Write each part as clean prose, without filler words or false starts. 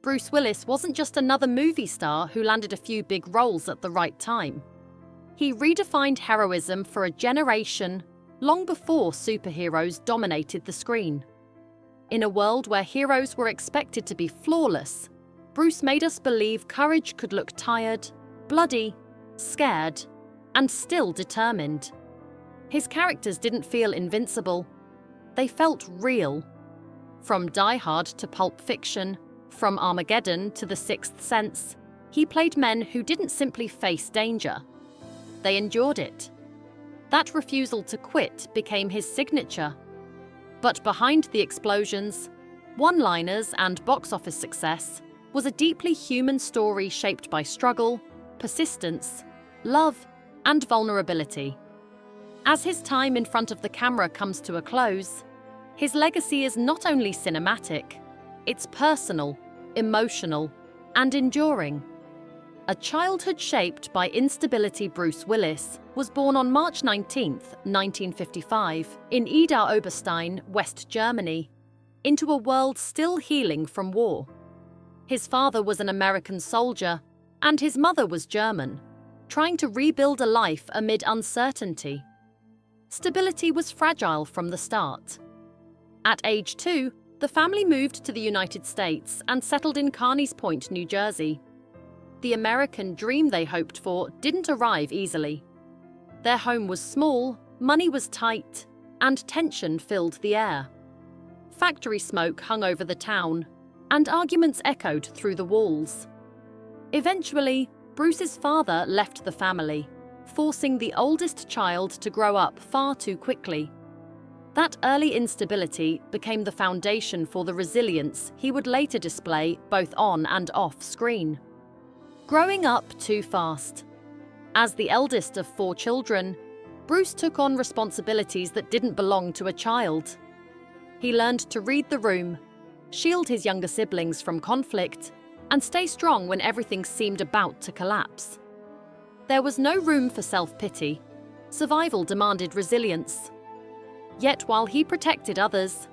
Bruce Willis wasn't just another movie star who landed a few big roles at the right time. He redefined heroism for a generation long before superheroes dominated the screen. In a world where heroes were expected to be flawless, Bruce made us believe courage could look tired, bloody, scared, and still determined. His characters didn't feel invincible. They felt real. From Die Hard to Pulp Fiction, from Armageddon to The Sixth Sense, he played men who didn't simply face danger. They endured it. That refusal to quit became his signature. But behind the explosions, one-liners, and box office success was a deeply human story shaped by struggle, persistence, love, and vulnerability. As his time in front of the camera comes to a close, his legacy is not only cinematic, it's personal, emotional, and enduring. A childhood shaped by instability, Bruce Willis was born on March 19, 1955, in Idar Oberstein, West Germany, into a world still healing from war. His father was an American soldier, and his mother was German, trying to rebuild a life amid uncertainty. Stability was fragile from the start. At age 2, the family moved to the United States and settled in Carneys Point, New Jersey. The American dream they hoped for didn't arrive easily. Their home was small, money was tight, and tension filled the air. Factory smoke hung over the town, and arguments echoed through the walls. Eventually, Bruce's father left the family, forcing the oldest child to grow up far too quickly. That early instability became the foundation for the resilience he would later display both on and off screen. Growing up too fast. As the eldest of 4 children, Bruce took on responsibilities that didn't belong to a child. He learned to read the room, shield his younger siblings from conflict, and stay strong when everything seemed about to collapse. There was no room for self-pity. Survival demanded resilience. Yet while he protected others,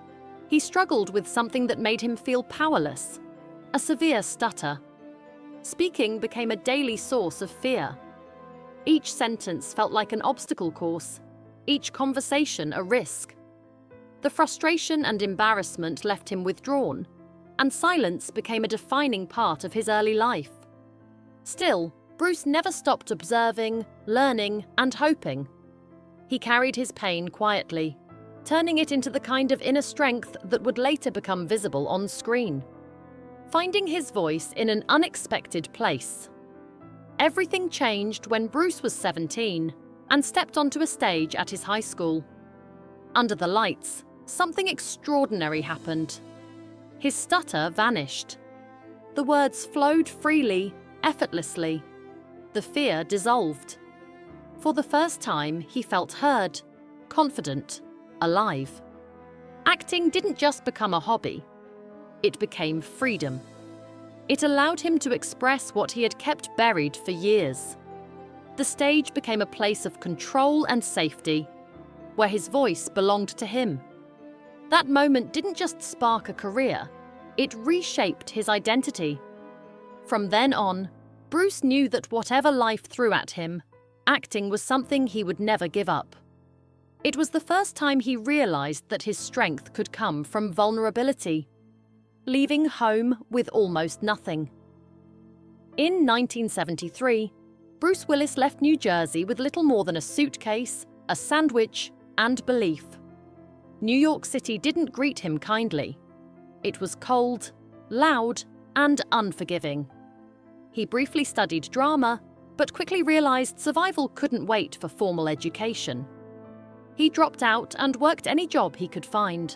he struggled with something that made him feel powerless: a severe stutter. Speaking became a daily source of fear. Each sentence felt like an obstacle course, each conversation a risk. The frustration and embarrassment left him withdrawn, and silence became a defining part of his early life. Still, Bruce never stopped observing, learning, and hoping. He carried his pain quietly, turning it into the kind of inner strength that would later become visible on screen. Finding his voice in an unexpected place. Everything changed when Bruce was 17 and stepped onto a stage at his high school. Under the lights, something extraordinary happened. His stutter vanished. The words flowed freely, effortlessly. The fear dissolved. For the first time, he felt heard, confident, alive. Acting didn't just become a hobby. It became freedom. It allowed him to express what he had kept buried for years. The stage became a place of control and safety, where his voice belonged to him. That moment didn't just spark a career, it reshaped his identity. From then on, Bruce knew that whatever life threw at him, acting was something he would never give up. It was the first time he realized that his strength could come from vulnerability, leaving home with almost nothing. In 1973, Bruce Willis left New Jersey with little more than a suitcase, a sandwich, and belief. New York City didn't greet him kindly. It was cold, loud, and unforgiving. He briefly studied drama, but quickly realized survival couldn't wait for formal education. He dropped out and worked any job he could find.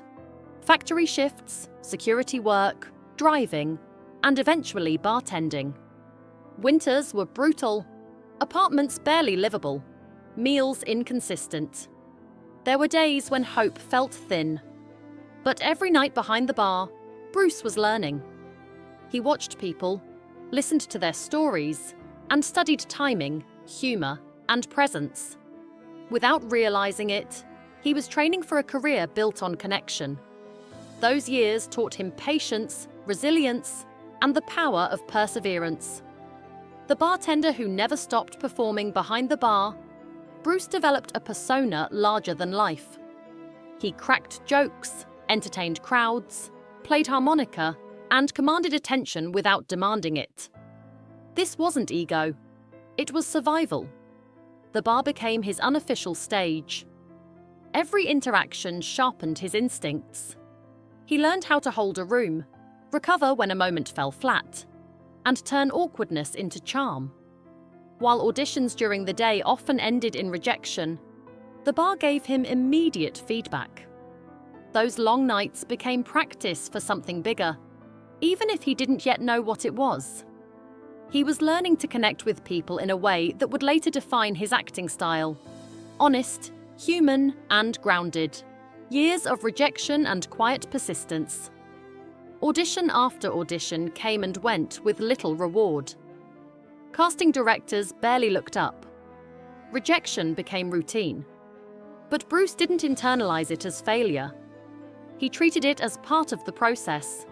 Factory shifts, security work, driving, and eventually bartending. Winters were brutal, apartments barely livable, meals inconsistent. There were days when hope felt thin. But every night behind the bar, Bruce was learning. He watched people, listened to their stories, and studied timing, humor, and presence. Without realizing it, he was training for a career built on connection. Those years taught him patience, resilience, and the power of perseverance. The bartender who never stopped performing behind the bar, Bruce developed a persona larger than life. He cracked jokes, entertained crowds, played harmonica, and commanded attention without demanding it. This wasn't ego. It was survival. The bar became his unofficial stage. Every interaction sharpened his instincts. He learned how to hold a room, recover when a moment fell flat, and turn awkwardness into charm. While auditions during the day often ended in rejection, the bar gave him immediate feedback. Those long nights became practice for something bigger, even if he didn't yet know what it was. He was learning to connect with people in a way that would later define his acting style. Honest, human, and grounded. Years of rejection and quiet persistence. Audition after audition came and went with little reward. Casting directors barely looked up. Rejection became routine. But Bruce didn't internalize it as failure. He treated it as part of the process.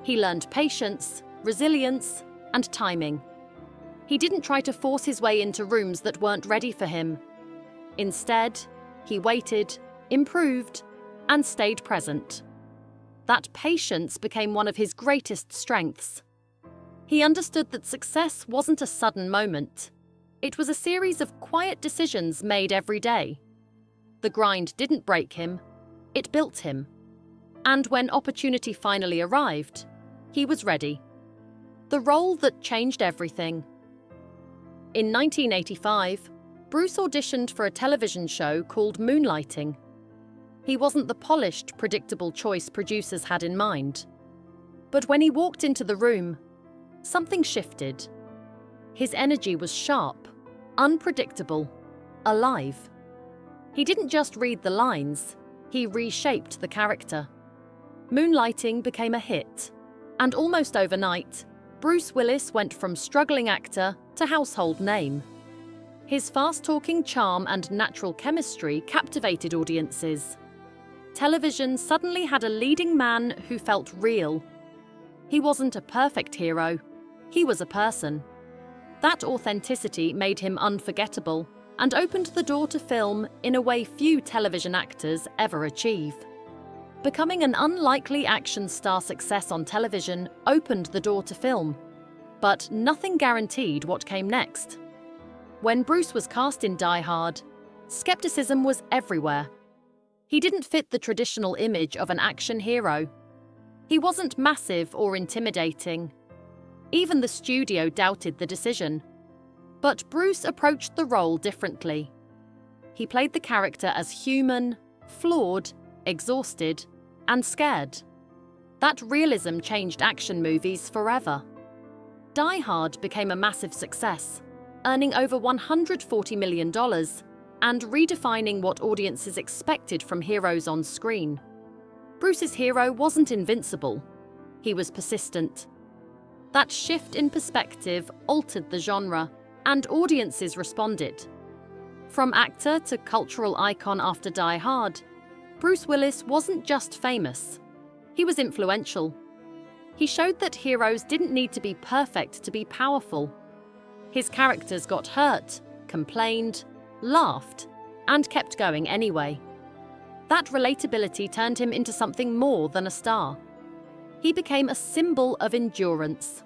He learned patience, resilience, and timing. He didn't try to force his way into rooms that weren't ready for him. Instead, he waited, improved, and stayed present. That patience became one of his greatest strengths. He understood that success wasn't a sudden moment. It was a series of quiet decisions made every day. The grind didn't break him, it built him. And when opportunity finally arrived, he was ready. The role that changed everything. In 1985, Bruce auditioned for a television show called Moonlighting. He wasn't the polished, predictable choice producers had in mind. But when he walked into the room, something shifted. His energy was sharp, unpredictable, alive. He didn't just read the lines, he reshaped the character. Moonlighting became a hit, and almost overnight, Bruce Willis went from struggling actor to household name. His fast-talking charm and natural chemistry captivated audiences. Television suddenly had a leading man who felt real. He wasn't a perfect hero, he was a person. That authenticity made him unforgettable and opened the door to film in a way few television actors ever achieve. Becoming an unlikely action star success on television opened the door to film, but nothing guaranteed what came next. When Bruce was cast in Die Hard, skepticism was everywhere. He didn't fit the traditional image of an action hero. He wasn't massive or intimidating. Even the studio doubted the decision. But Bruce approached the role differently. He played the character as human, flawed, exhausted, and scared. That realism changed action movies forever. Die Hard became a massive success, earning over $140 million and redefining what audiences expected from heroes on screen. Bruce's hero wasn't invincible. He was persistent. That shift in perspective altered the genre, and audiences responded. From actor to cultural icon after Die Hard, Bruce Willis wasn't just famous. He was influential. He showed that heroes didn't need to be perfect to be powerful. His characters got hurt, complained, laughed, and kept going anyway. That relatability turned him into something more than a star. He became a symbol of endurance.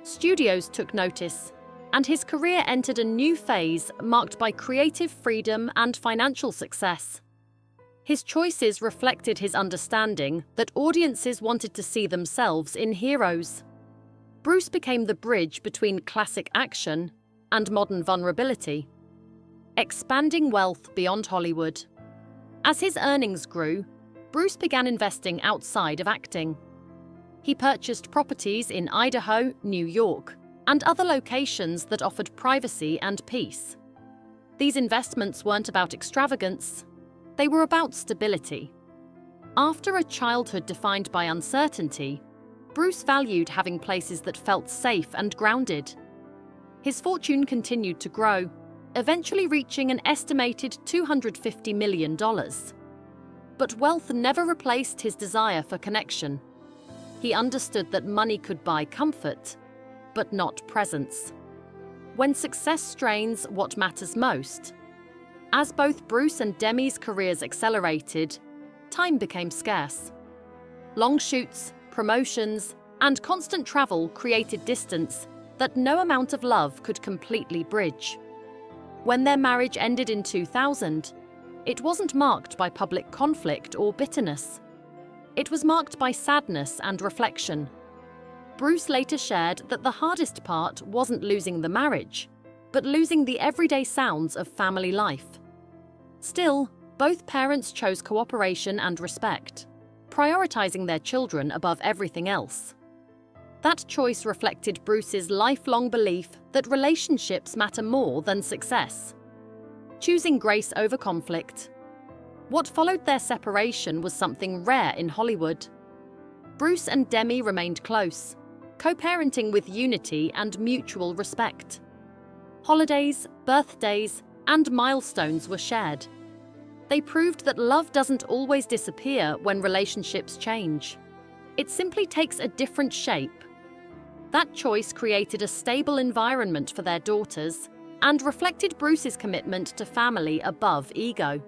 Studios took notice, and his career entered a new phase marked by creative freedom and financial success. His choices reflected his understanding that audiences wanted to see themselves in heroes. Bruce became the bridge between classic action and modern vulnerability, expanding wealth beyond Hollywood. As his earnings grew, Bruce began investing outside of acting. He purchased properties in Idaho, New York, and other locations that offered privacy and peace. These investments weren't about extravagance, they were about stability. After a childhood defined by uncertainty, Bruce valued having places that felt safe and grounded. His fortune continued to grow, eventually reaching an estimated $250 million. But wealth never replaced his desire for connection. He understood that money could buy comfort, but not presence. When success strains what matters most. As both Bruce and Demi's careers accelerated, time became scarce. Long shoots, promotions, and constant travel created distance that no amount of love could completely bridge. When their marriage ended in 2000, it wasn't marked by public conflict or bitterness. It was marked by sadness and reflection. Bruce later shared that the hardest part wasn't losing the marriage, but losing the everyday sounds of family life. Still, both parents chose cooperation and respect, prioritizing their children above everything else. That choice reflected Bruce's lifelong belief that relationships matter more than success. Choosing grace over conflict. What followed their separation was something rare in Hollywood. Bruce and Demi remained close, co-parenting with unity and mutual respect. Holidays, birthdays, and milestones were shared. They proved that love doesn't always disappear when relationships change. It simply takes a different shape. That choice created a stable environment for their daughters and reflected Bruce's commitment to family above ego.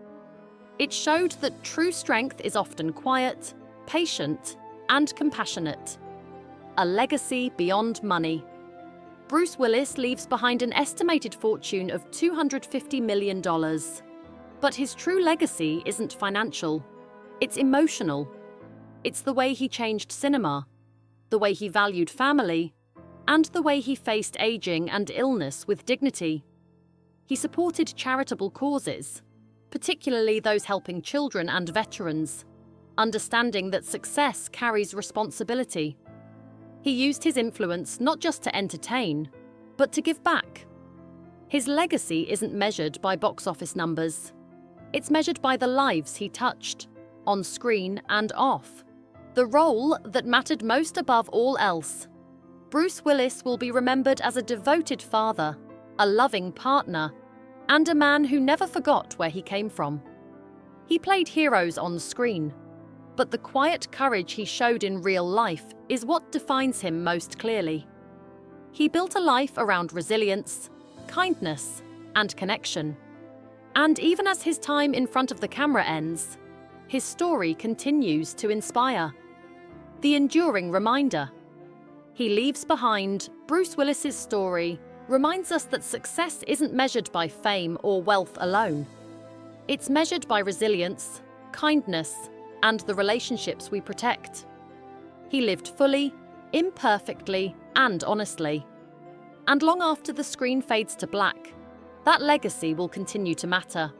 It showed that true strength is often quiet, patient, and compassionate. A legacy beyond money. Bruce Willis leaves behind an estimated fortune of $250 million. But his true legacy isn't financial. It's emotional. It's the way he changed cinema, the way he valued family, and the way he faced aging and illness with dignity. He supported charitable causes, particularly those helping children and veterans, understanding that success carries responsibility. He used his influence not just to entertain, but to give back. His legacy isn't measured by box office numbers. It's measured by the lives he touched, on screen and off. The role that mattered most above all else. Bruce Willis will be remembered as a devoted father, a loving partner, and a man who never forgot where he came from. He played heroes on screen, but the quiet courage he showed in real life is what defines him most clearly. He built a life around resilience, kindness, and connection. And even as his time in front of the camera ends, his story continues to inspire. The enduring reminder. He leaves behind. Bruce Willis's story reminds us that success isn't measured by fame or wealth alone. It's measured by resilience, kindness, and the relationships we protect. He lived fully, imperfectly, and honestly. And long after the screen fades to black, that legacy will continue to matter.